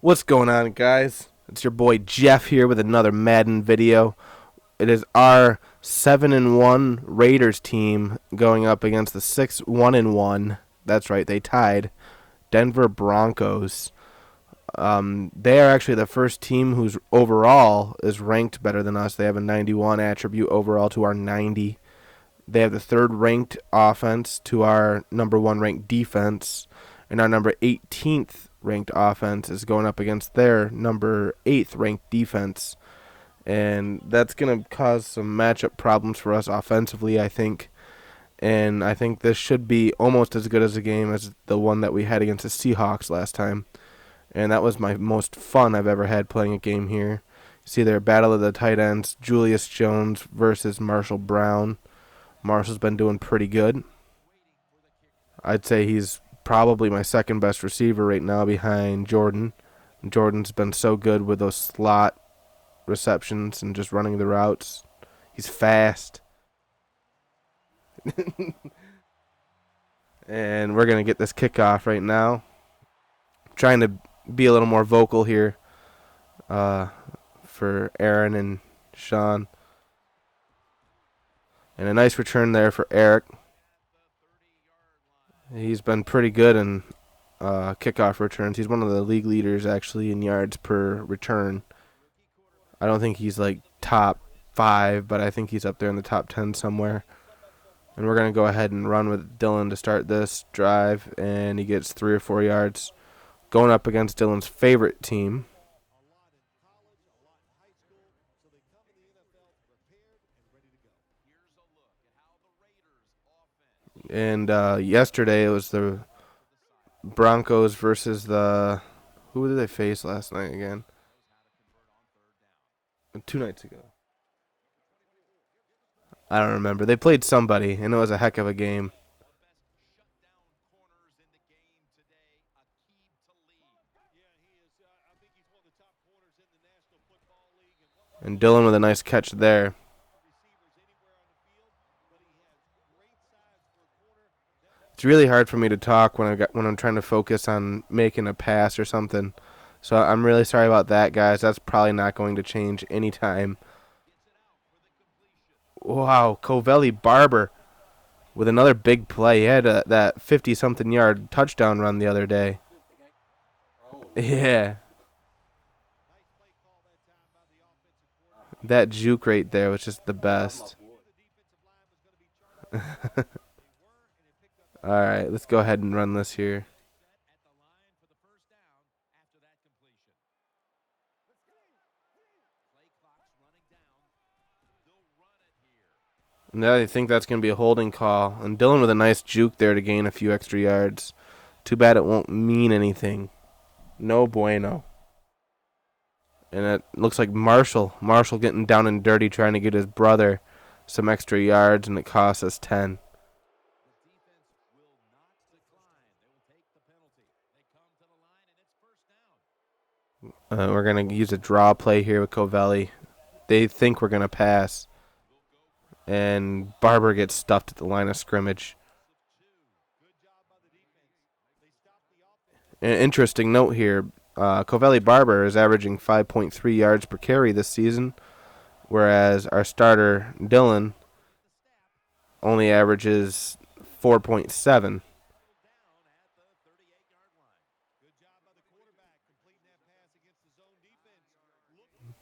What's going on, guys? It's your boy Jeff here with another Madden video. It is our 7-1 Raiders team going up against the 6-1-1. That's right, they tied Denver Broncos. They are actually the first team whose overall is ranked better than us. They have a 91 attribute overall to our 90. They have the third ranked offense to our number one ranked defense, and our number 18th ranked offense is going up against their number 8th ranked defense. And that's going to cause some matchup problems for us offensively, I think. And I think this should be almost as good as a game as the one that we had against the Seahawks last time. And that was my most fun I've ever had playing a game here. You see their battle of the tight ends, Julius Jones versus Marshall Brown. Marshall's been doing pretty good. I'd say he's probably my second best receiver right now behind Jordan. Jordan's been so good with those slot receptions and just running the routes. He's fast. And we're going to get this kickoff right now. Trying to be a little more vocal here for Erin and Sean. And a nice return there for Eric. He's been pretty good in kickoff returns. He's one of the league leaders, actually, in yards per return. I don't think he's like top 5, but I think he's up there in the top 10 somewhere. And we're going to go ahead and run with Dillon to start this drive, and he gets 3 or 4 yards. Going up against Dillon's favorite team. And yesterday it was the Broncos versus the... Who did they face last night again? 2 nights ago. I don't remember. They played somebody, and it was a heck of a game. And Dillon with a nice catch there. It's really hard for me to talk when I'm trying to focus on making a pass or something. So I'm really sorry about that, guys. That's probably not going to change anytime. Wow, Covelli Barber with another big play. He had that 50-something yard touchdown run the other day. Yeah. That juke right there was just the best. All right, let's go ahead and run this here. Now I think that's going to be a holding call. And Dillon with a nice juke there to gain a few extra yards. Too bad it won't mean anything. No bueno. And it looks like Marshall getting down and dirty trying to get his brother some extra yards, and it costs us 10. We're going to use a draw play here with Covelli. They think we're going to pass. And Barber gets stuffed at the line of scrimmage. An interesting note here. Covelli Barber is averaging 5.3 yards per carry this season, whereas our starter, Dillon, only averages 4.7.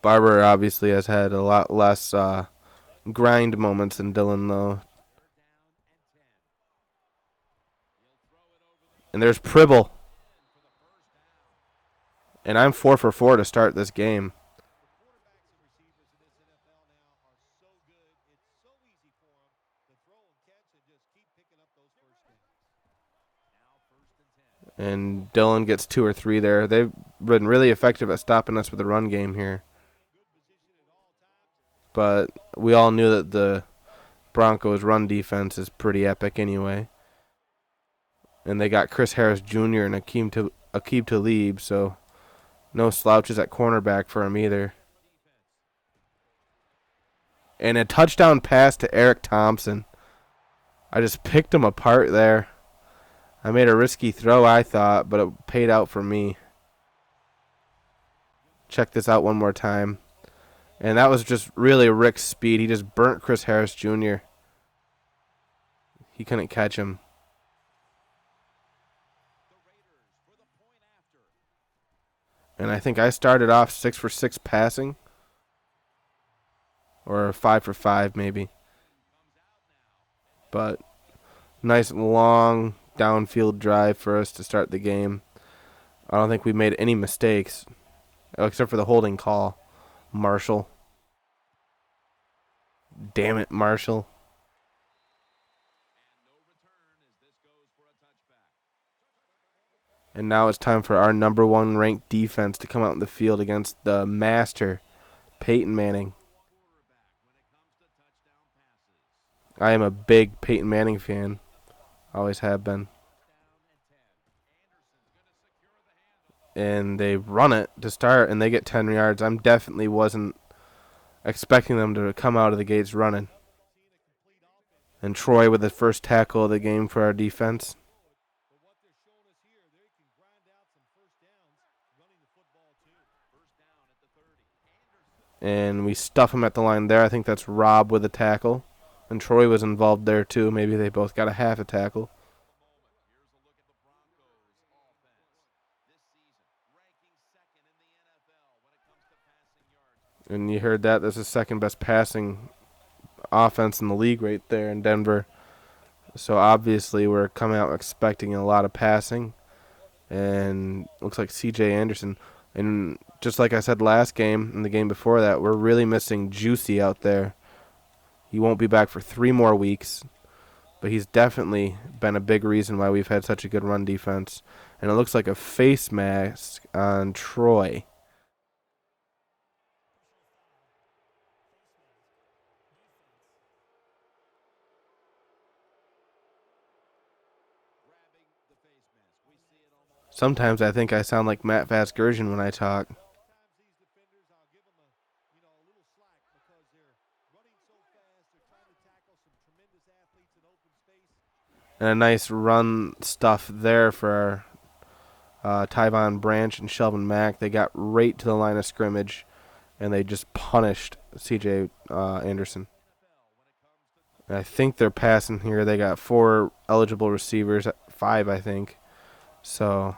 Barber obviously has had a lot less grind moments than Dillon, though. And there's Pribble. And I'm 4 for 4 to start this game. And Dillon gets 2 or 3 there. They've been really effective at stopping us with the run game here. But we all knew that the Broncos' run defense is pretty epic anyway. And they got Chris Harris Jr. and Aqib Talib, so no slouches at cornerback for him either. And a touchdown pass to Eric Thompson. I just picked him apart there. I made a risky throw, I thought, but it paid out for me. check this out one more time. And that was just really Rick's speed. He just burnt Chris Harris Jr. He couldn't catch him. And I think I started off 6 for 6 passing. Or 5 for 5 maybe. But nice long downfield drive for us to start the game. I don't think we made any mistakes. Except for the holding call. Marshall. Damn it, Marshall. And now it's time for our number 1 ranked defense to come out in the field against the master, Peyton Manning. I am a big Peyton Manning fan. Always have been. And they run it to start, and they get 10 yards. I definitely wasn't expecting them to come out of the gates running. And Troy with the first tackle of the game for our defense. And we stuff him at the line there. I think that's Rob with a tackle. And Troy was involved there too. Maybe they both got a half a tackle. And you heard that. That's the second best passing offense in the league right there in Denver. So obviously we're coming out expecting a lot of passing. And looks like C.J. Anderson. And just like I said last game and the game before that, we're really missing Juicy out there. He won't be back for 3 more weeks. But he's definitely been a big reason why we've had such a good run defense. And it looks like a face mask on Troy. Sometimes I think I sound like Matt Vasgersian when I talk. And a nice run stuff there for Tyvon Branch and Shelvin Mack. They got right to the line of scrimmage, and they just punished C.J. Anderson. And I think they're passing here. They got 4 eligible receivers, 5 I think. So,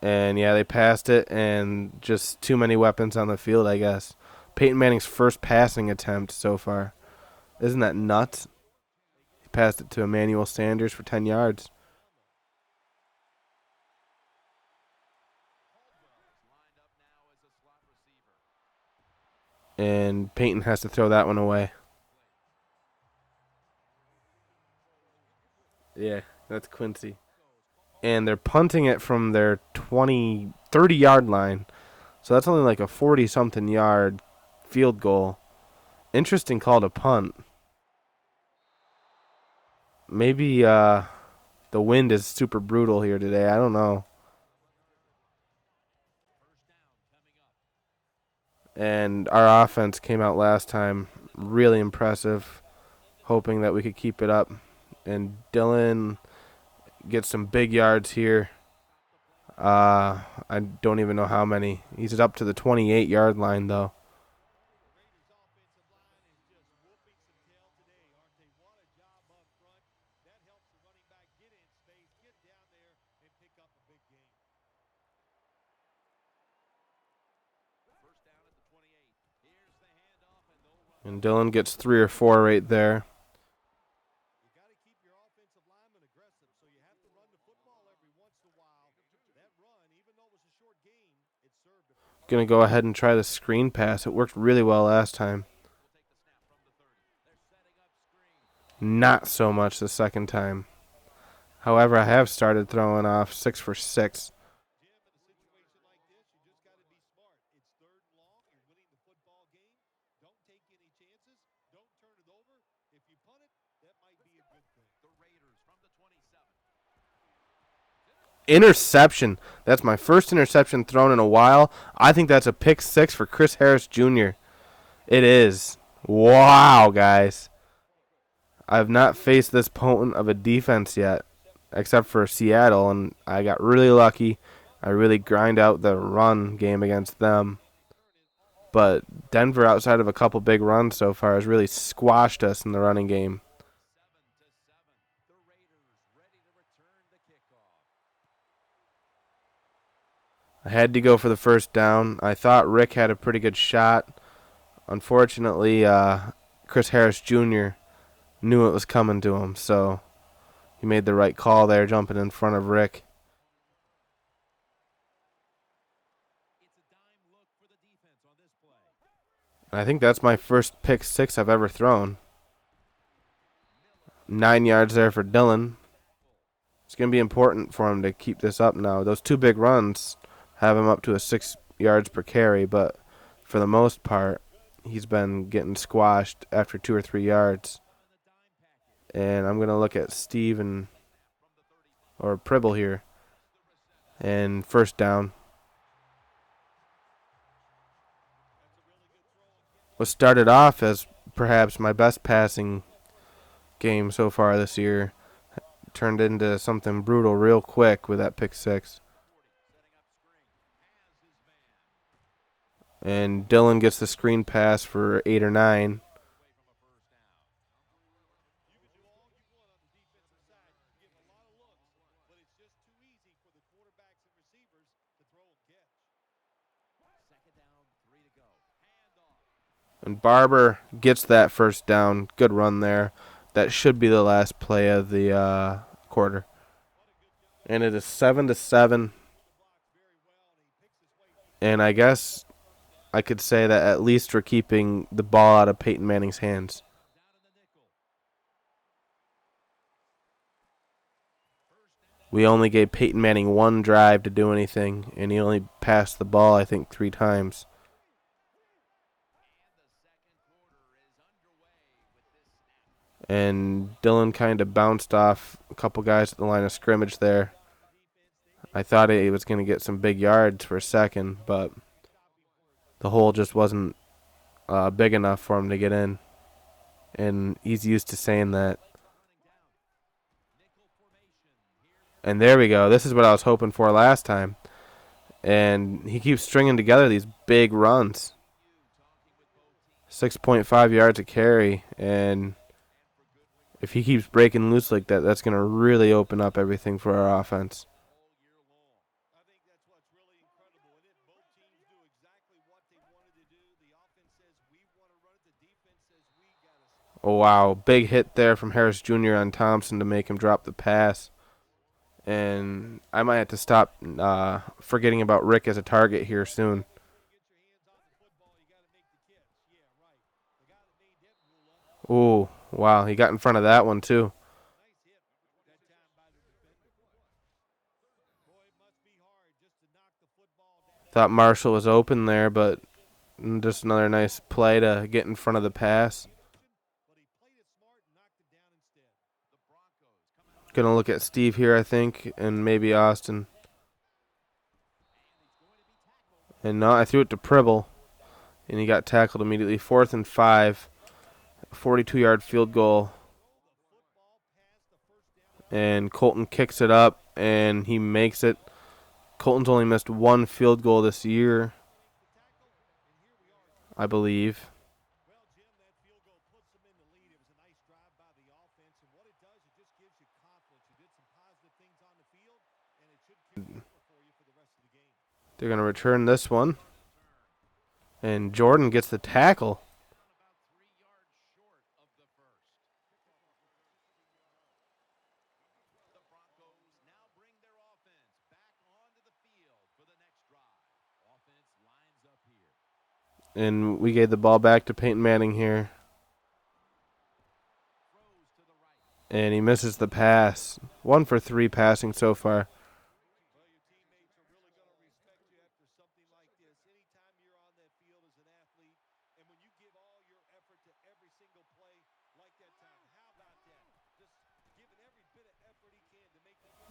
and yeah, they passed it, and just too many weapons on the field, I guess. Peyton Manning's first passing attempt so far. Isn't that nuts? He passed it to Emmanuel Sanders for 10 yards. And Peyton has to throw that one away. Yeah, that's Quincy. And they're punting it from their 30-yard line. So that's only like a 40-something yard field goal. Interesting call to punt. Maybe the wind is super brutal here today. I don't know. And our offense came out last time really impressive, hoping that we could keep it up. And Dillon gets some big yards here. I don't even know how many. He's up to the 28-yard line, though. And Dillon gets 3 or 4 right there. Going to go ahead and try the screen pass. It worked really well last time. Not so much the second time. However, I have started throwing off 6 for 6. Interception. That's my first interception thrown in a while. I think that's a pick 6 for Chris Harris Jr. It is. Wow, guys. I've not faced this potent of a defense yet, except for Seattle, and I got really lucky. I really grind out the run game against them. But Denver, outside of a couple big runs so far, has really squashed us in the running game. I had to go for the first down. I thought Rick had a pretty good shot. Unfortunately, Chris Harris Jr. knew it was coming to him, so he made the right call there, jumping in front of Rick. I think that's my first pick six I've ever thrown. 9 yards there for Dillon. It's going to be important for him to keep this up now. Those two big runs have him up to a 6 yards per carry, but for the most part, he's been getting squashed after 2 or 3 yards. And I'm going to look at Steve or Pribble here. And first down. What started off as perhaps my best passing game so far this year turned into something brutal real quick with that pick six. And Dillon gets the screen pass for 8 or 9. And Barber gets that first down. Good run there. That should be the last play of the quarter. And it is 7-7. And I guess I could say that at least we're keeping the ball out of Peyton Manning's hands. We only gave Peyton Manning one drive to do anything, and he only passed the ball, I think, 3 times. And Dillon kind of bounced off a couple guys at the line of scrimmage there. I thought he was going to get some big yards for a second, but the hole just wasn't big enough for him to get in. And he's used to saying that. And there we go. This is what I was hoping for last time. And he keeps stringing together these big runs. 6.5 yards a carry, and if he keeps breaking loose like that, that's going to really open up everything for our offense. Oh, wow. Big hit there from Harris Jr. on Thompson to make him drop the pass. And I might have to stop forgetting about Rick as a target here soon. Oh, wow. He got in front of that one, too. Thought Marshall was open there, but just another nice play to get in front of the pass. Going to look at Steve here, I think, and maybe Austin. And no, I threw it to Pribble, and he got tackled immediately. 4th and 5, 42-yard field goal. And Colton kicks it up, and he makes it. Colton's only missed 1 field goal this year, I believe. They're going to return this one. And Jordan gets the tackle. And we gave the ball back to Peyton Manning here. And he misses the pass. 1 for 3 passing so far.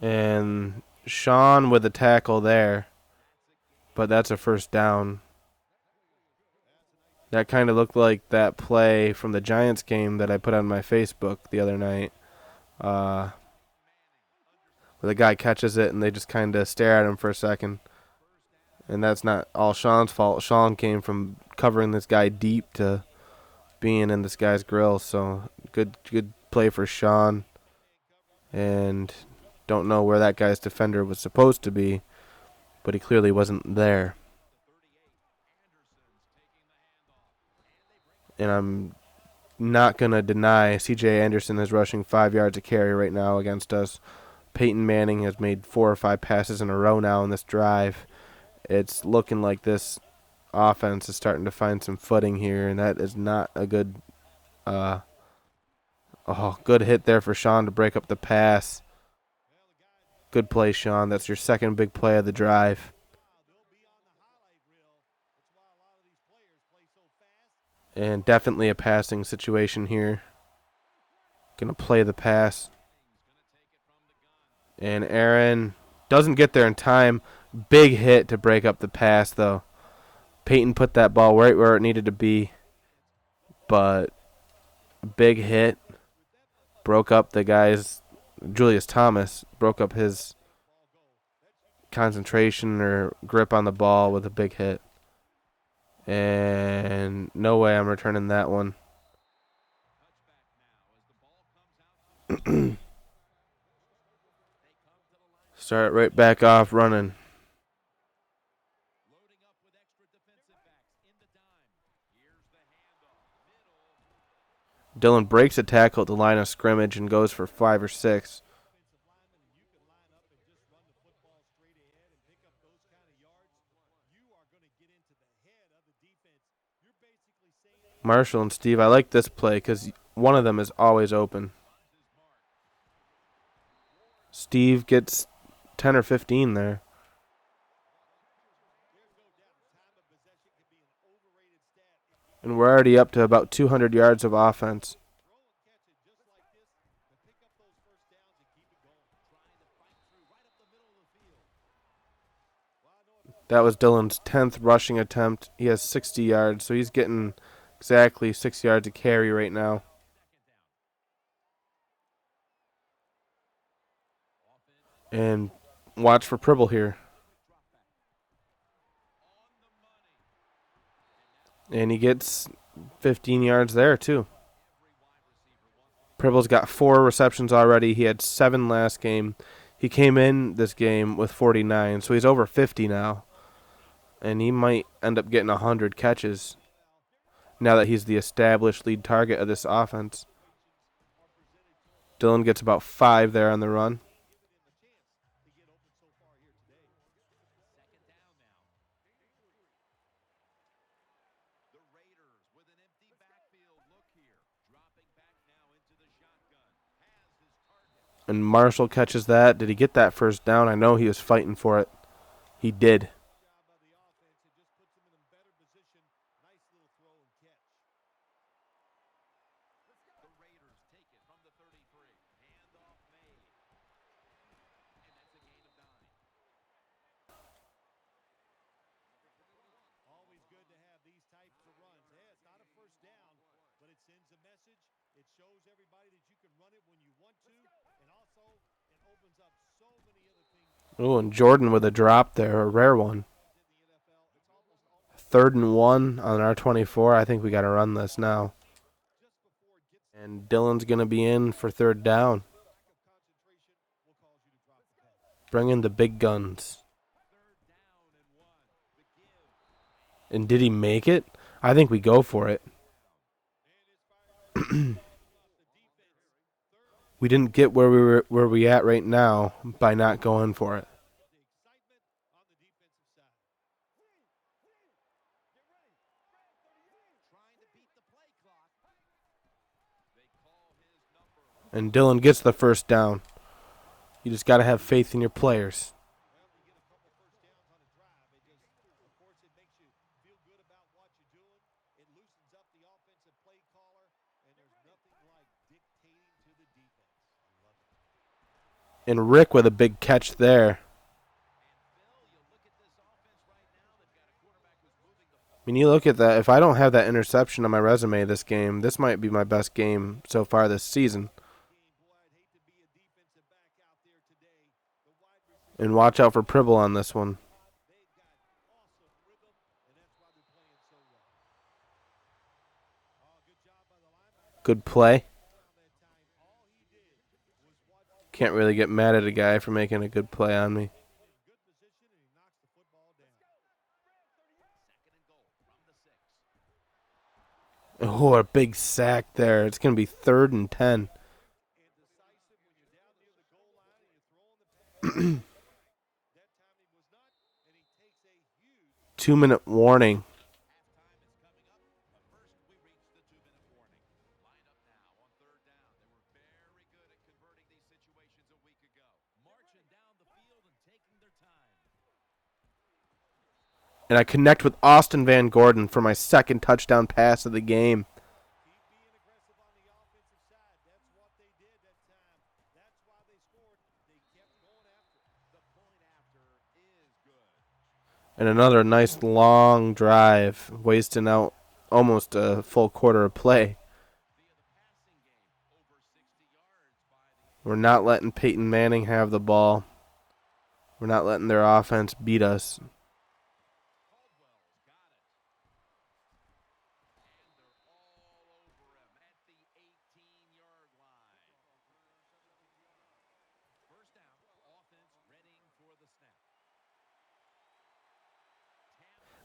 And Sean with a tackle there. But that's a first down. That kind of looked like that play from the Giants game that I put on my Facebook the other night. where the guy catches it and they just kind of stare at him for a second. And that's not all Sean's fault. Sean came from covering this guy deep to being in this guy's grill. So good play for Sean. And don't know where that guy's defender was supposed to be, but he clearly wasn't there. And I'm not going to deny C.J. Anderson is rushing 5 yards a carry right now against us. Peyton Manning has made 4 or 5 passes in a row now in this drive. It's looking like this offense is starting to find some footing here, and that is not a good good hit there for Sean to break up the pass. Good play, Sean. That's your second big play of the drive. And definitely a passing situation here. Gonna play the pass. And Erin doesn't get there in time. Big hit to break up the pass, though. Peyton put that ball right where it needed to be. But big hit. Broke up the guy's, Julius Thomas, broke up his concentration or grip on the ball with a big hit. And no way I'm returning that one. Start right back off running. Dillon breaks a tackle at the line of scrimmage and goes for 5 or 6. Marshall and Steve, I like this play because one of them is always open. Steve gets 10 or 15 there. And we're already up to about 200 yards of offense. That was Dillon's 10th rushing attempt. He has 60 yards, so he's getting exactly 6 yards a carry right now. And watch for Pribble here. And he gets 15 yards there, too. Pribble's got 4 receptions already. He had 7 last game. He came in this game with 49, so he's over 50 now. And he might end up getting 100 catches now that he's the established lead target of this offense. Dillon gets about 5 there on the run. And Marshall catches that. Did he get that first down? I know he was fighting for it. He did. Oh, and Jordan with a drop there, a rare one. 3rd and 1 on our 24. I think we got to run this now. And Dillon's going to be in for 3rd down. Bring in the big guns. And did he make it? I think we go for it. We didn't get where we at right now by not going for it. And Dillon gets the first down. You just got to have faith in your players. And Rick with a big catch there. I mean, you look at that. If I don't have that interception on my resume this game, this might be my best game so far this season. And watch out for Pribble on this one. Good play. Can't really get mad at a guy for making a good play on me. Oh, a big sack there. It's going to be 3rd and 10. 2-minute warning. And I connect with Austin Van Gordon for my 2nd touchdown pass of the game. And another nice long drive, wasting out almost a full quarter of play. We're not letting Peyton Manning have the ball. We're not letting their offense beat us.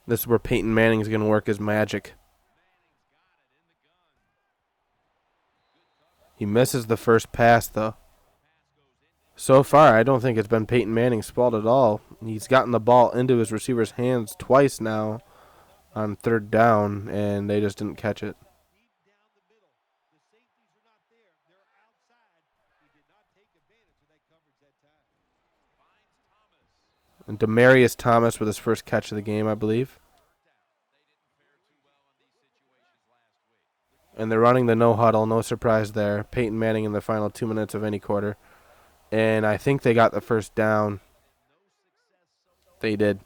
This is where Peyton Manning is going to work his magic. He misses the first pass, though. So far, I don't think it's been Peyton Manning's fault at all. He's gotten the ball into his receiver's hands twice now on 3rd down, and they just didn't catch it. And Demaryius Thomas with his first catch of the game, I believe. And they're running the no huddle, no surprise there. Peyton Manning in the final 2 minutes of any quarter. And I think they got the first down. They did.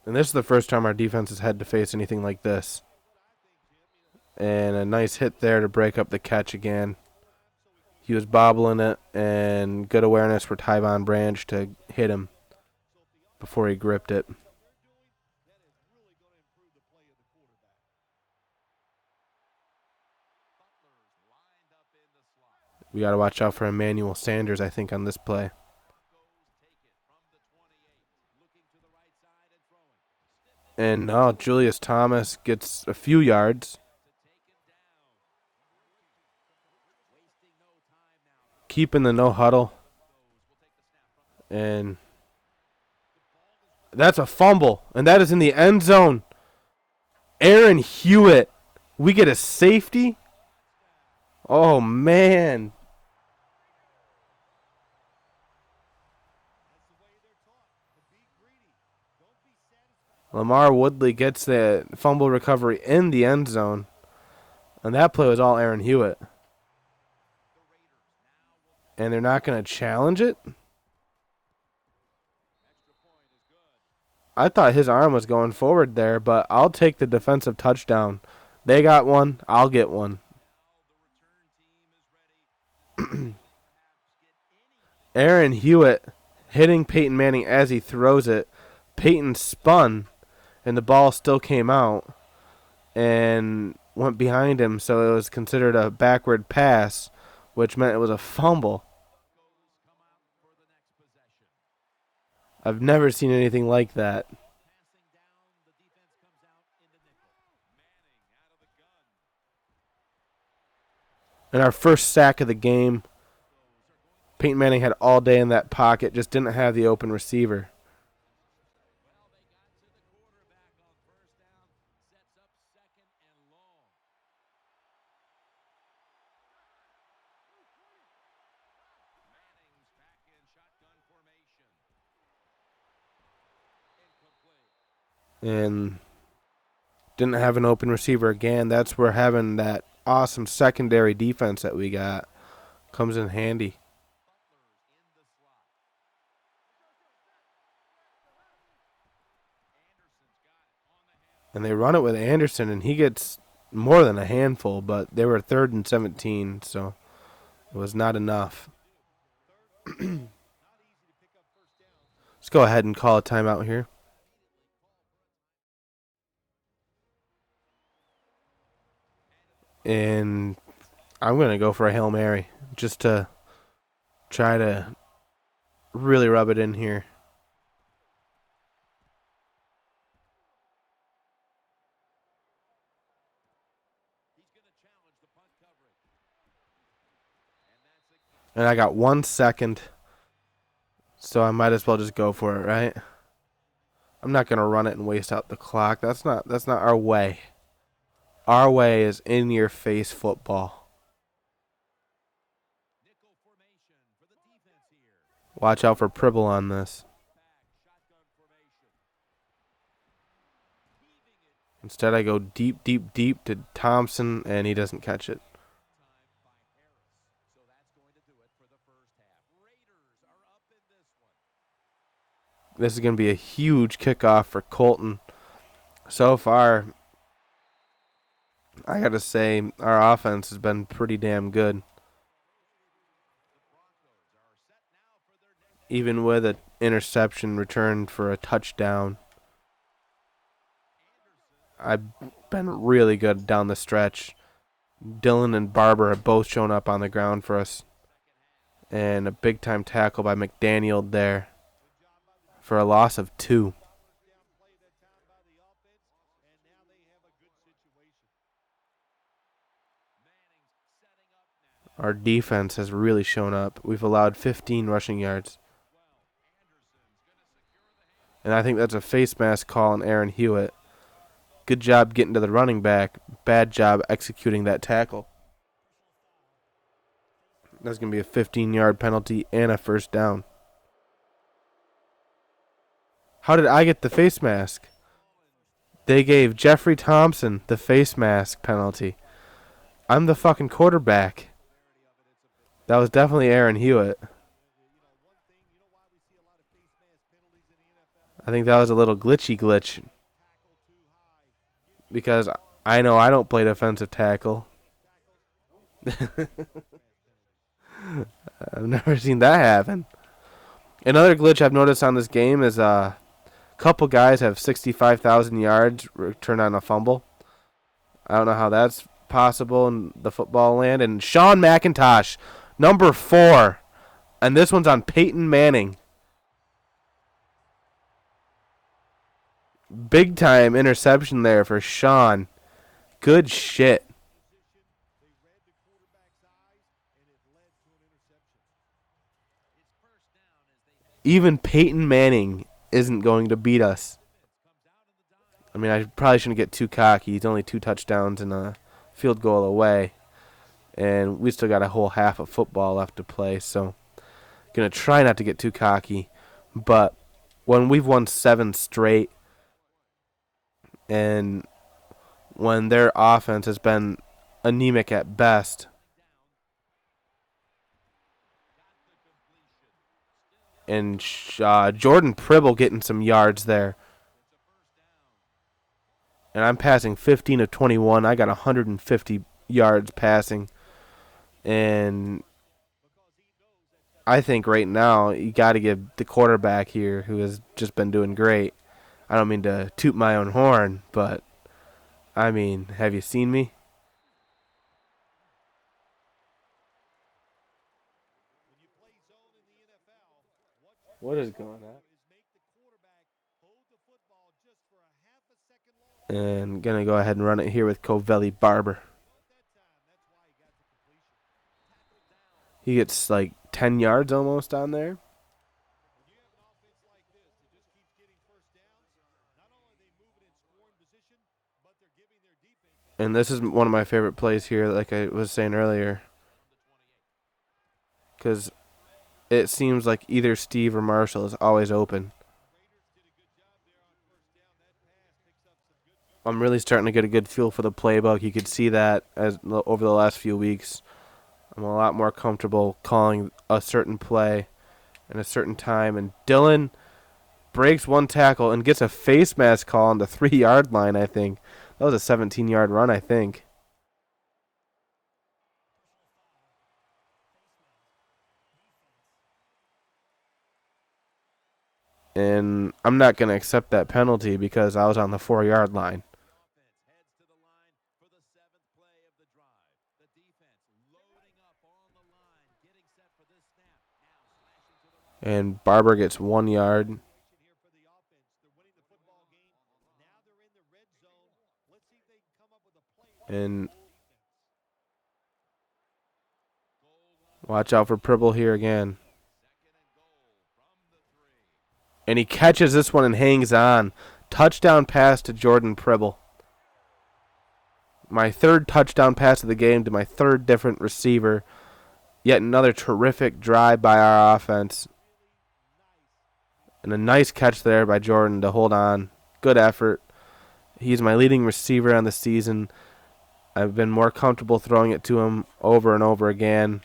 And this is the first time our defense has had to face anything like this. And a nice hit there to break up the catch again. He was bobbling it, and good awareness for Tyvon Branch to hit him before he gripped it. We got to watch out for Emmanuel Sanders, I think, on this play. And now Julius Thomas gets a few yards. Keeping the no huddle. And that's a fumble. And that is in the end zone. Erin Hewitt. We get a safety. Oh, man. Lamar Woodley gets the fumble recovery in the end zone. And that play was all Erin Hewitt. And they're not going to challenge it? I thought his arm was going forward there, but I'll take the defensive touchdown. They got one. I'll get one. Erin Hewitt hitting Peyton Manning as he throws it. Peyton spun, and the ball still came out and went behind him, so it was considered a backward pass, which meant it was a fumble. I've never seen anything like that. And our first sack of the game, Peyton Manning had all day in that pocket, just didn't have the open receiver. And didn't have an open receiver again. That's where having that awesome secondary defense that we got comes in handy. And they run it with Anderson, and he gets more than a handful, but they were 3rd and 17, so It was not enough. Let's go ahead and call a timeout here. And I'm going to go for a Hail Mary just to try to really rub it in here. And I got 1 second, so I might as well just go for it, right? I'm not going to run it and waste out the clock. That's not our way. Our way is in-your-face football. Watch out for Pribble on this. Instead, I go deep, deep, deep to Thompson, and he doesn't catch it. This is going to be a huge kickoff for Colton. So far, I got to say, our offense has been pretty damn good. Even with an interception returned for a touchdown. I've been really good down the stretch. Dillon and Barber have both shown up on the ground for us. And a big-time tackle by McDonald there for a loss of 2. Our defense has really shown up. We've allowed 15 rushing yards. And I think that's a face mask call on Erin Hewitt. Good job getting to the running back. Bad job executing that tackle. That's going to be a 15-yard penalty and a first down. How did I get the face mask? They gave Jeffrey Thompson the face mask penalty. I'm the fucking quarterback. That was definitely Erin Hewitt. I think that was a little glitch. Because I know I don't play defensive tackle. I've never seen that happen. Another glitch I've noticed on this game is a couple guys have 65,000 yards returned on a fumble. I don't know how that's possible in the football land. And Sean McIntosh, number 4. And this one's on Peyton Manning. Big time interception there for Sean. Good shit. Even Peyton Manning isn't going to beat us. I mean, I probably shouldn't get too cocky. He's only 2 touchdowns and a field goal away. And we still got a whole half of football left to play. So, going to try not to get too cocky. But when we've won 7 straight, and when their offense has been anemic at best, and Jordan Pribble getting some yards there. And I'm passing 15 of 21. I got 150 yards passing. And I think right now you got to give the quarterback here, who has just been doing great. I don't mean to toot my own horn, but I mean, have you seen me? What is going on? And going to go ahead and run it here with Covelli Barber. He gets like 10 yards almost on there. And this is one of my favorite plays here, like I was saying earlier. Because it seems like either Steve or Marshall is always open. I'm really starting to get a good feel for the playbook. You could see that as over the last few weeks. I'm a lot more comfortable calling a certain play in a certain time. And Dillon breaks 1 tackle and gets a face mask call on the 3-yard line, I think. That was a 17-yard run, I think. And I'm not going to accept that penalty because I was on the 4-yard line. And Barber gets 1 yard. And watch out for Pribble here again. And he catches this one and hangs on. Touchdown pass to Jordan Pribble. My 3rd touchdown pass of the game to my 3rd different receiver. Yet another terrific drive by our offense. And a nice catch there by Jordan to hold on. Good effort. He's my leading receiver on the season. I've been more comfortable throwing it to him over and over again.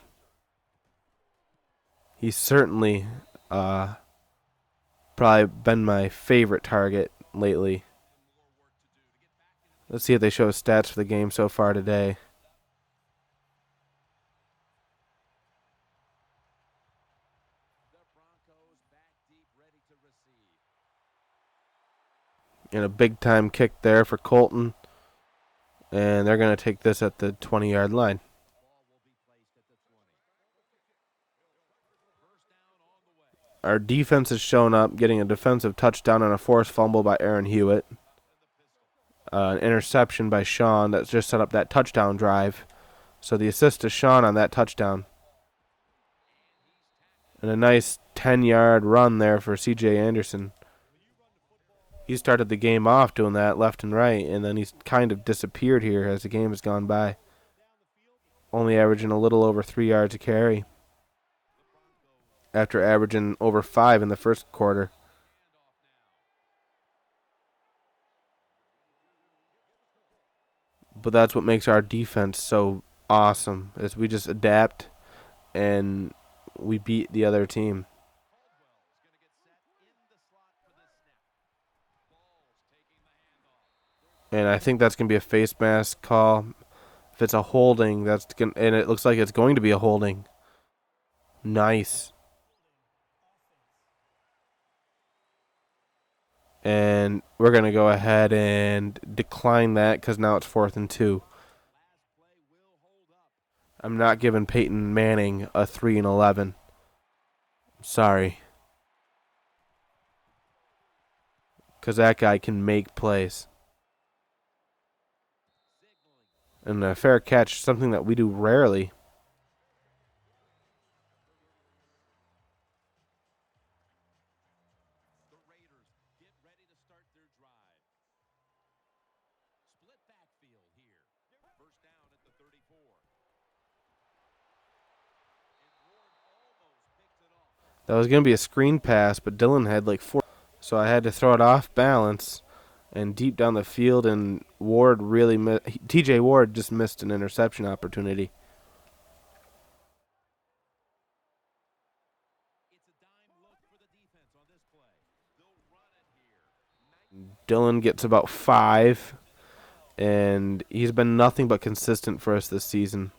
He's certainly probably been my favorite target lately. Let's see if they show stats for the game so far today. And a big time kick there for Colton. And they're going to take this at the 20-yard line. Our defense has shown up, getting a defensive touchdown on a forced fumble by Erin Hewitt. An interception by Sean that just set up that touchdown drive. So the assist to Sean on that touchdown. And a nice 10-yard run there for C.J. Anderson. He started the game off doing that left and right, and then he's kind of disappeared here as the game has gone by. Only averaging a little over 3 yards a carry after averaging over 5 in the first quarter. But that's what makes our defense so awesome, is we just adapt and we beat the other team. And I think that's going to be a face mask call. If it's a holding, and it looks like it's going to be a holding. Nice. And we're going to go ahead and decline that because now it's 4th and 2. I'm not giving Peyton Manning a 3 and 11. Sorry. Because that guy can make plays. And a fair catch, something that we do rarely. That was going to be a screen pass, but Dillon had like 4. So I had to throw it off balance and deep down the field, and Ward really T.J. Ward just missed an interception opportunity. Dillon gets about 5, and he's been nothing but consistent for us this season.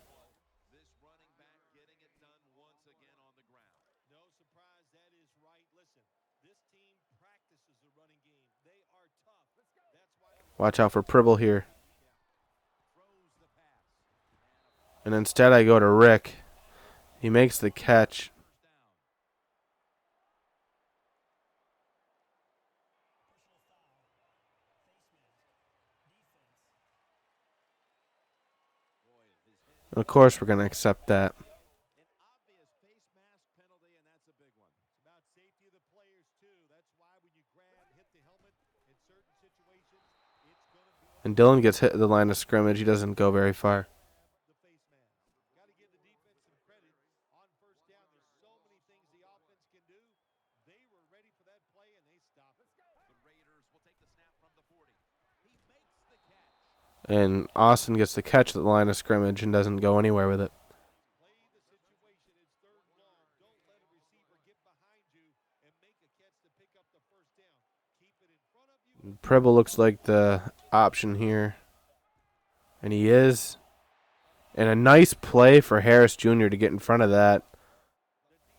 Watch out for Pribble here. And instead I go to Rick. He makes the catch. Of course we're going to accept that. And Dillon gets hit at the line of scrimmage. He doesn't go very far. And Austin gets the catch at the line of scrimmage and doesn't go anywhere with it. Pribble looks like the option here. And he is. And a nice play for Harris Jr. to get in front of that.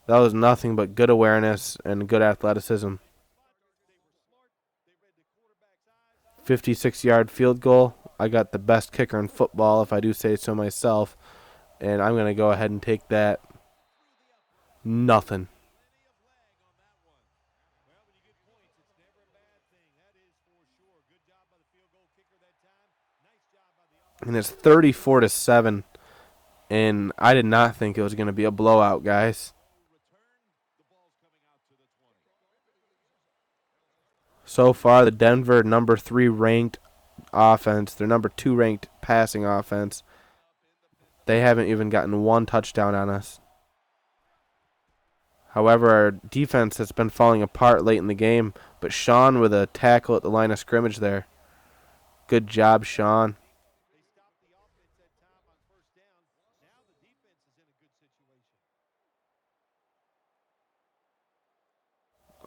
That was nothing but good awareness and good athleticism. 56-yard field goal. I got the best kicker in football, if I do say so myself. And I'm going to go ahead and take that. Nothing. And it's 34-7. And I did not think it was going to be a blowout, guys. So far, the Denver number 3 ranked offense, their number 2 ranked passing offense, they haven't even gotten one touchdown on us. However, our defense has been falling apart late in the game, but Sean with a tackle at the line of scrimmage there. Good job, Sean.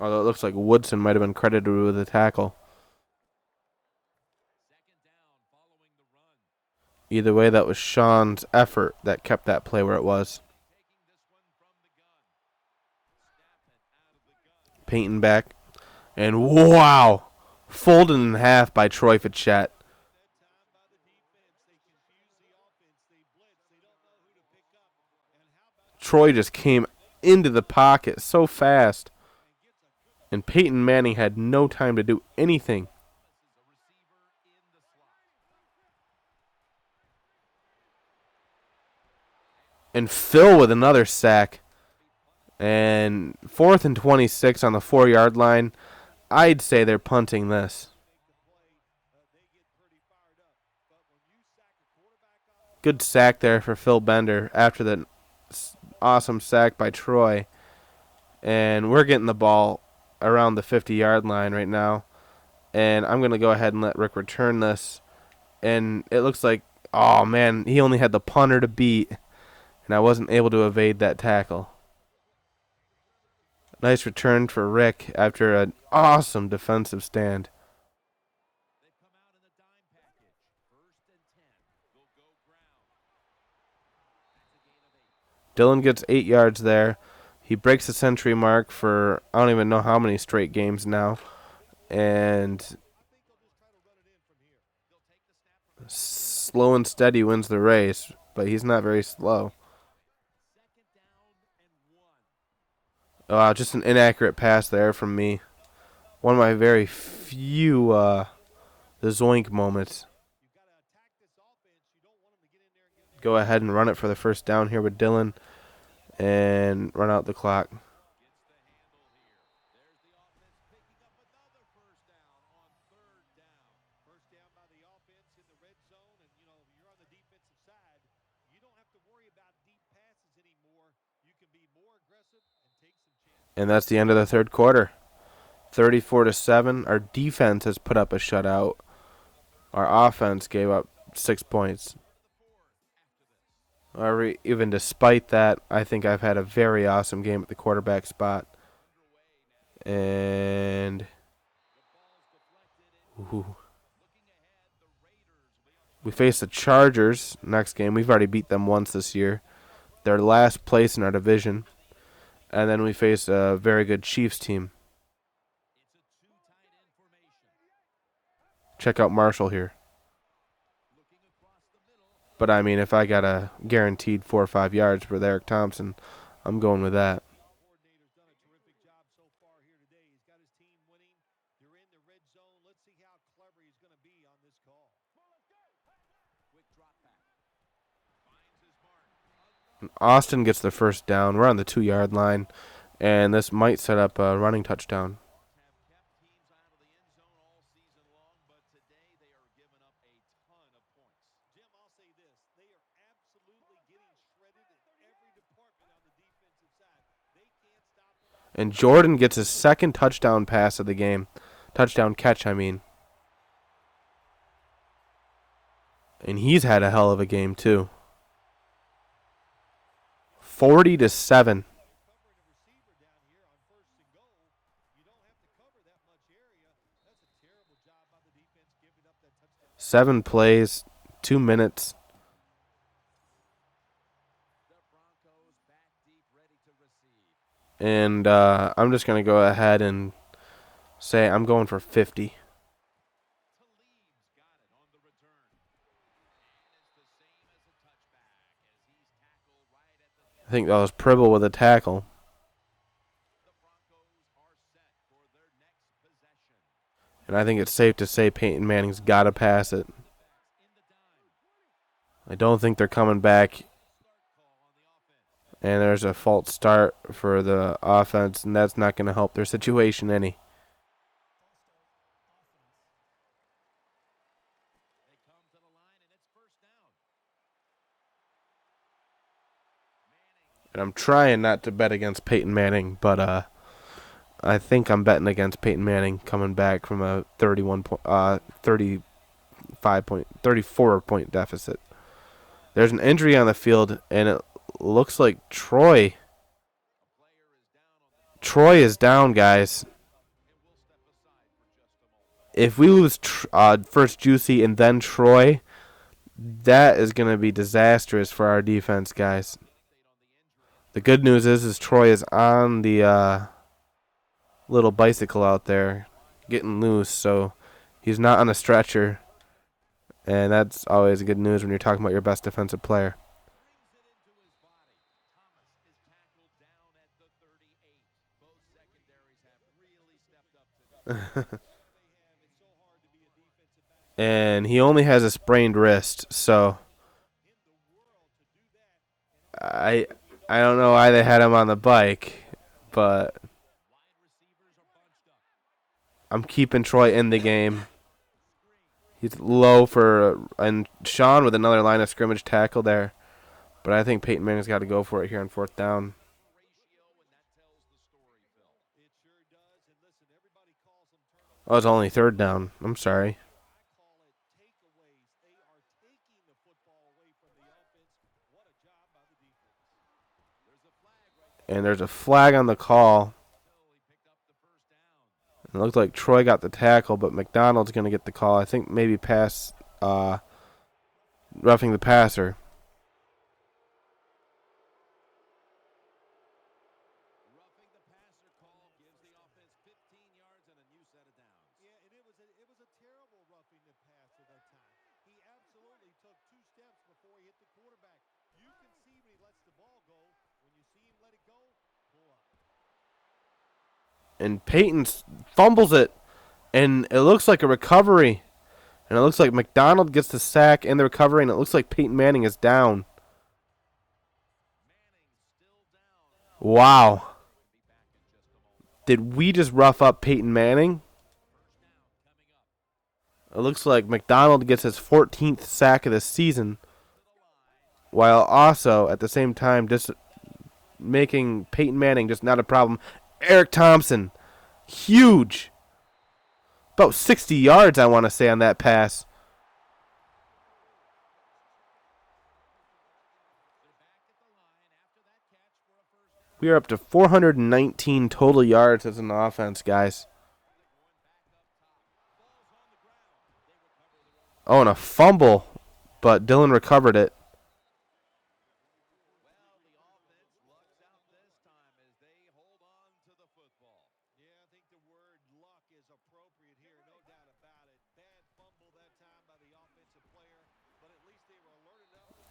Although it looks like Woodson might have been credited with the tackle. Either way, that was Sean's effort that kept that play where it was. Peyton back. And wow! Folded in half by Troy Fitchette. Troy just came into the pocket so fast. And Peyton Manning had no time to do anything. And Phil with another sack. And 4th and 26 on the 4-yard line. I'd say they're punting this. Good sack there for Phil Bender after the awesome sack by Troy. And we're getting the ball around the 50-yard line right now. And I'm going to go ahead and let Rick return this. And it looks like, oh man, he only had the punter to beat. And I wasn't able to evade that tackle. Nice return for Rick after an awesome defensive stand. Dillon gets 8 yards there. He breaks the century mark for I don't even know how many straight games now. And slow and steady wins the race, but he's not very slow. Just an inaccurate pass there from me. One of my very few the zoink moments. Go ahead and run it for the first down here with Dillon and run out the clock. And that's the end of the third quarter. 34-7. Our defense has put up a shutout. Our offense gave up 6 points. Even despite that, I think I've had a very awesome game at the quarterback spot. And we face the Chargers next game. We've already beat them once this year. They're last place in our division. And then we face a very good Chiefs team. Check out Marshall here. But, I mean, if I got a guaranteed 4 or 5 yards for Eric Thompson, I'm going with that. Austin gets the first down. We're on the 2-yard line, and this might set up a running touchdown. And Jordan gets his second touchdown pass of the game. Touchdown catch, I mean. And he's had a hell of a game, too. 40-7. Seven plays, 2 minutes. And I'm just going to go ahead and say I'm going for 50. think that was Pribble with a tackle. And I think it's safe to say Peyton Manning's got to pass it. I don't think they're coming back. And there's a false start for the offense, and that's not going to help their situation any. And I'm trying not to bet against Peyton Manning, but I think I'm betting against Peyton Manning coming back from a 34 point deficit. There's an injury on the field, and it looks like Troy is down, guys. If we lose first Juicy and then Troy, that is going to be disastrous for our defense, guys. The good news is Troy is on the little bicycle out there getting loose, so he's not on a stretcher. And that's always good news when you're talking about your best defensive player. And he only has a sprained wrist, so I don't know why they had him on the bike, but I'm keeping Troy in the game. He's low and Sean with another line of scrimmage tackle there. But I think Peyton Manning's got to go for it here on fourth down. Oh, it's only third down. I'm sorry. And there's a flag on the call. It looks like Troy got the tackle, but McDonald's going to get the call. I think maybe roughing the passer. And Peyton fumbles it, and it looks like a recovery. And it looks like McDonald gets the sack and the recovery, and it looks like Peyton Manning is down. Wow. Did we just rough up Peyton Manning? It looks like McDonald gets his 14th sack of the season, while also, at the same time, just making Peyton Manning just not a problem. Eric Thompson, huge. About 60 yards, I want to say, on that pass. We are up to 419 total yards as an offense, guys. Oh, and a fumble, but Dillon recovered it.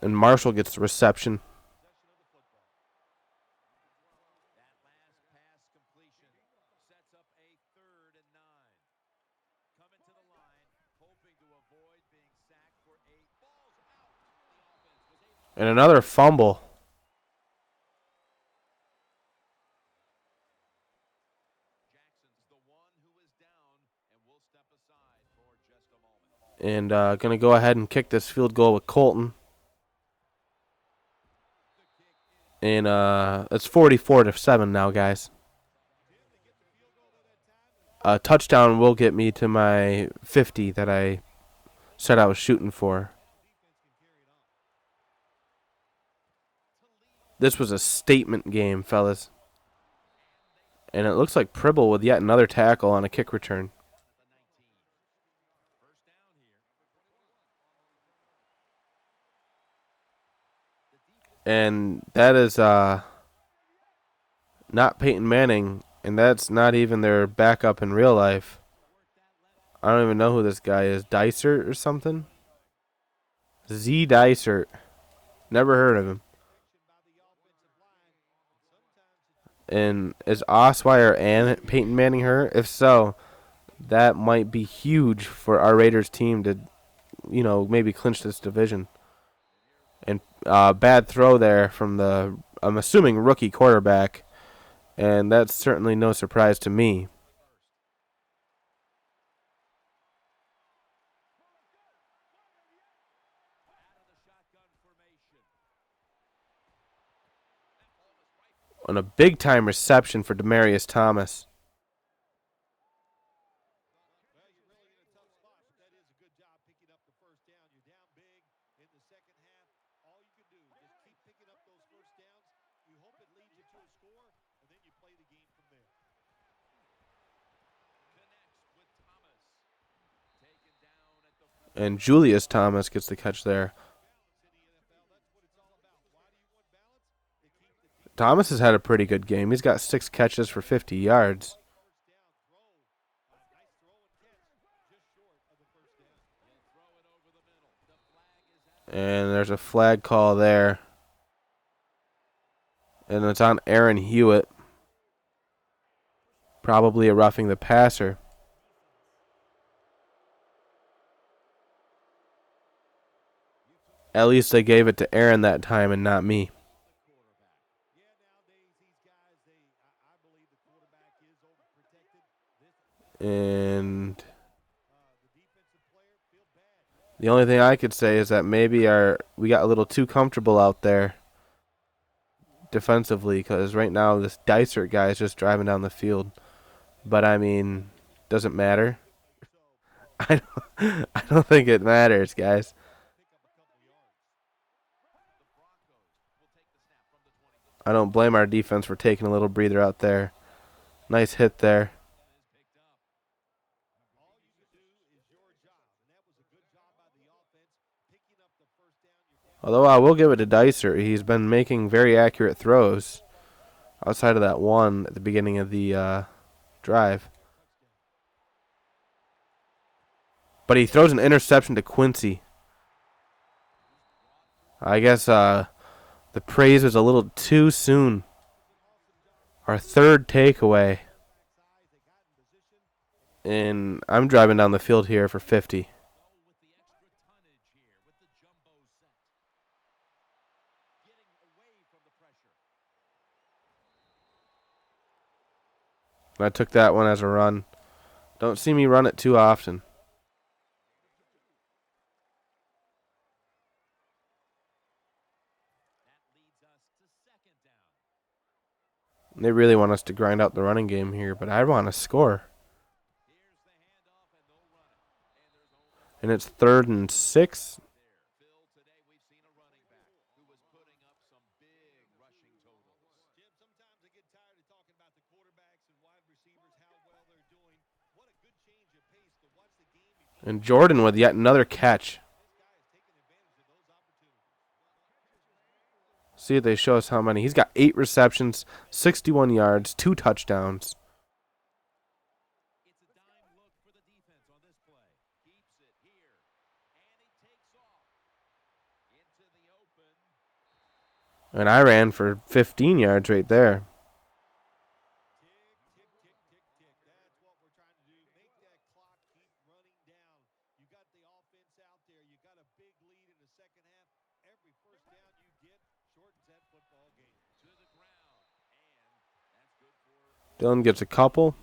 And Marshall gets the reception. And another fumble. And going to go ahead and kick this field goal with Colton. And it's 44-7 now, guys. A touchdown will get me to my 50 that I said I was shooting for. This was a statement game, fellas. And it looks like Pribble with yet another tackle on a kick return. And that is not Peyton Manning, and that's not even their backup in real life. I don't even know who this guy is. Dysert or something? Z Dysert. Never heard of him. And is Osweiler and Peyton Manning hurt? If so, that might be huge for our Raiders team to, maybe clinch this division. And bad throw there from the, I'm assuming, rookie quarterback. And that's certainly no surprise to me. On a big-time reception for Demaryius Thomas. And Julius Thomas gets the catch there. Thomas has had a pretty good game. He's got 6 catches for 50 yards. And there's a flag call there. And it's on Erin Hewitt. Probably a roughing the passer. At least they gave it to Erin that time and not me. And the only thing I could say is that maybe we got a little too comfortable out there defensively, because right now this Dysert guy is just driving down the field. But I mean, doesn't matter. I don't think it matters, guys. I don't blame our defense for taking a little breather out there. Nice hit there. Although I will give it to Dicer. He's been making very accurate throws outside of that one at the beginning of the drive. But he throws an interception to Quincy. I guess the praise was a little too soon. Our third takeaway. And I'm driving down the field here for 50. I took that one as a run. Don't see me run it too often. They really want us to grind out the running game here, but I want to score. And it's 3rd and 6. And Jordan with yet another catch. See if they show us how many. He's got 8 receptions, 61 yards, 2 touchdowns. And I ran for 15 yards right there. Dillon gets a couple.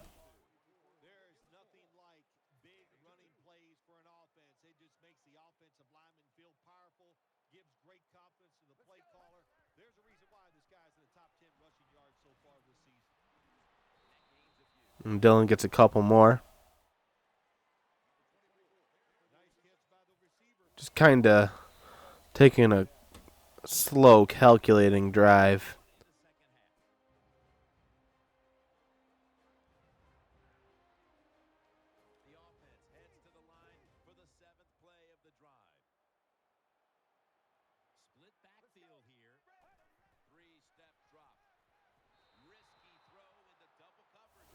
And Dillon gets a couple more. Just kind of taking a slow, calculating drive.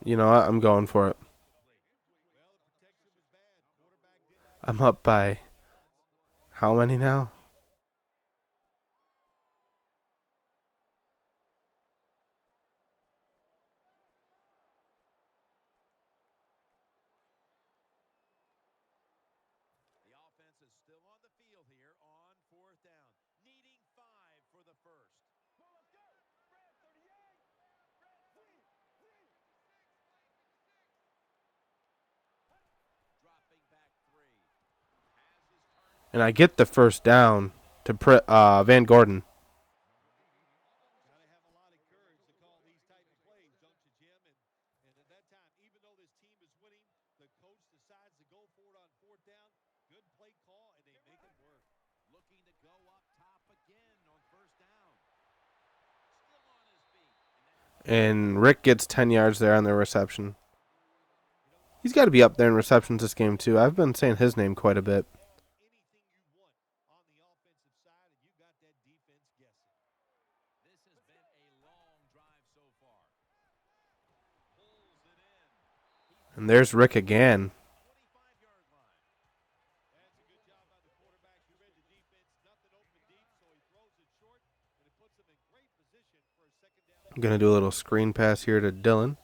You know what? I'm going for it. I'm up by how many now? And I get the first down to Van Gordon. And Rick gets 10 yards there on the reception. He's got to be up there in receptions this game, too. I've been saying his name quite a bit. And there's Rick again. I'm going to do a little screen pass here to Dillon.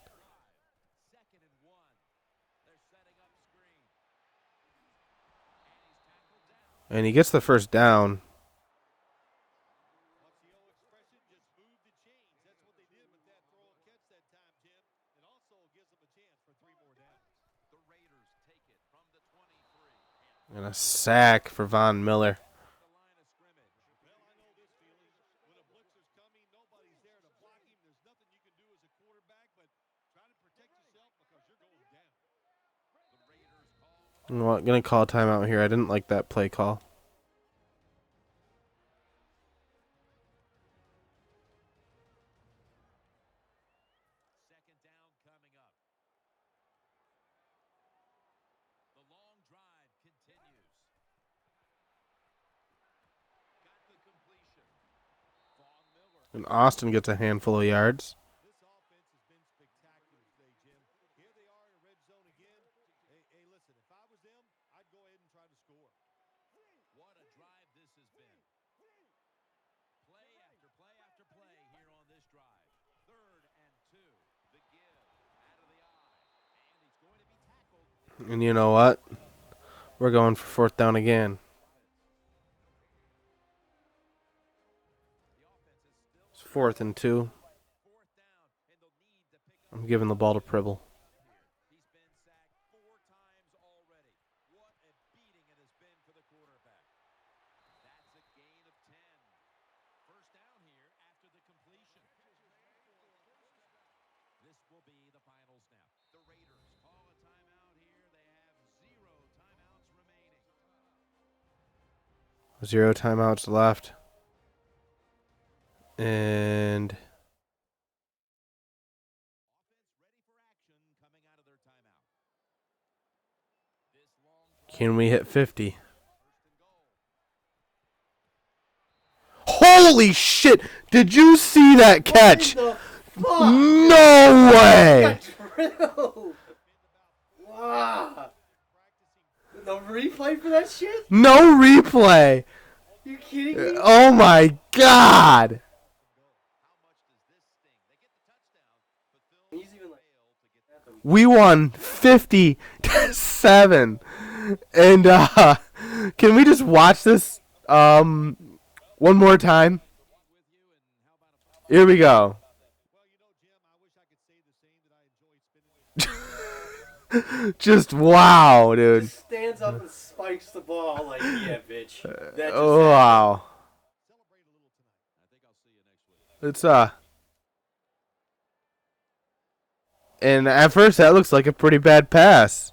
And he gets the first down. And a sack for Von Miller. I'm going to call a timeout here. I didn't like that play call. And Austin gets a handful of yards. And you know what? We're going for fourth down again. It's 4th and 2. I'm giving the ball to Pribble. Zero timeouts left. And can we hit 50? Holy shit! Did you see that catch? No way! Wow. No replay for that shit? No replay. You kidding me? Oh my god. We won 50-7. And can we just watch this one more time? Here we go. Just wow, dude. Just stands up and spikes the ball like, yeah, bitch. That just Wow. It's and at first that looks like a pretty bad pass.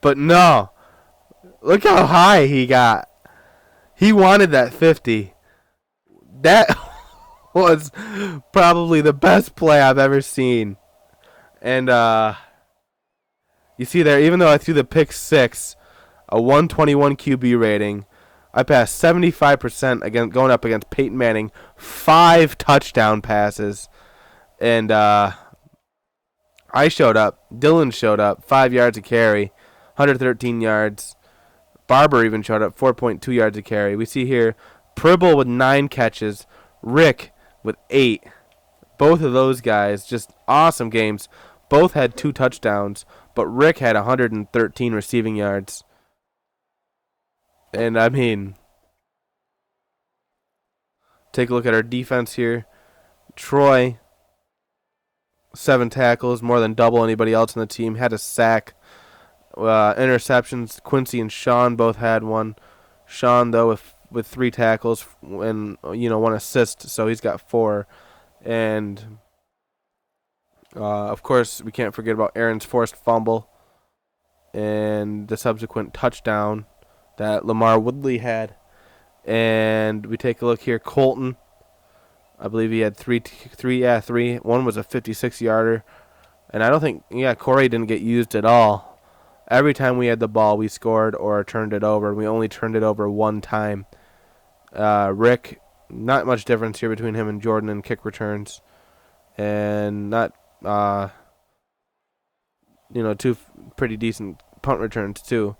But no. Look how high he got. He wanted that 50. That was probably the best play I've ever seen. And you see there, even though I threw the pick 6, a 121 QB rating, I passed 75% against going up against Peyton Manning, 5 touchdown passes, and I showed up. Dillon showed up, 5 yards a carry, 113 yards. Barber even showed up, 4.2 yards a carry. We see here Pribble with 9 catches, Rick with 8. Both of those guys, just awesome games. Both had 2 touchdowns, but Rick had 113 receiving yards. And, I mean, Take a look at our defense here. Troy, 7 tackles, more than double anybody else on the team. Had a sack. Interceptions, Quincy and Sean both had one. Sean, though, with 3 tackles and 1 assist, so he's got 4. And of course, we can't forget about Erin's forced fumble and the subsequent touchdown that Lamar Woodley had. And we take a look here. Colton, I believe he had three. One was a 56-yarder. And I don't think, Corey didn't get used at all. Every time we had the ball, we scored or turned it over. We only turned it over 1 time. Rick, not much difference here between him and Jordan in kick returns. And not, 2 pretty decent punt returns, too.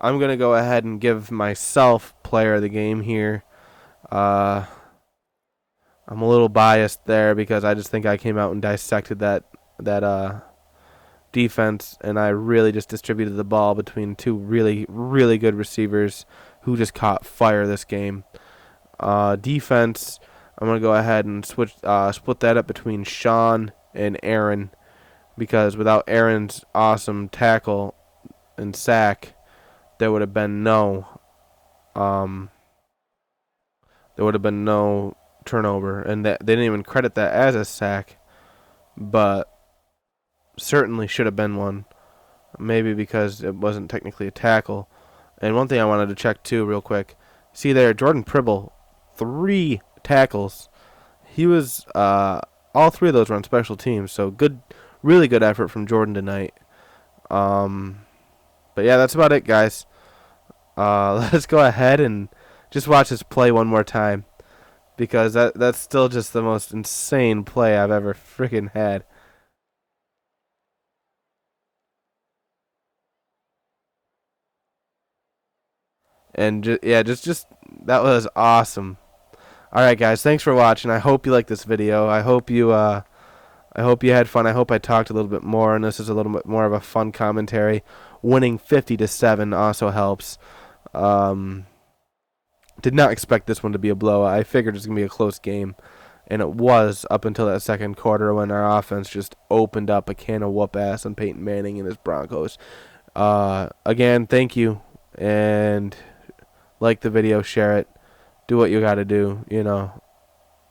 I'm going to go ahead and give myself player of the game here. I'm a little biased there because I just think I came out and dissected that defense, and I really just distributed the ball between 2 really, really good receivers who just caught fire this game. Defense, I'm going to go ahead and split that up between Sean and Erin, because without Erin's awesome tackle and sack, there would have been no turnover, and they didn't even credit that as a sack, but certainly should have been one, maybe because it wasn't technically a tackle. And one thing I wanted to check too real quick, see there, Jordan Pribble, 3 tackles. He was all 3 of those were on special teams, so good, really good effort from Jordan tonight. But yeah, that's about it, guys. Let's go ahead and just watch this play one more time, because that's still just the most insane play I've ever freaking had. And just that was awesome. All right, guys, thanks for watching. I hope you liked this video. I hope you had fun. I hope I talked a little bit more, and this is a little bit more of a fun commentary. Winning 50-7 also helps. Did not expect this one to be a blowout. I figured it was going to be a close game, and it was up until that second quarter when our offense just opened up a can of whoop ass on Peyton Manning and his Broncos. Again, thank you, and like the video, share it, do what you got to do. It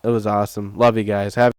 was awesome. Love you guys. Have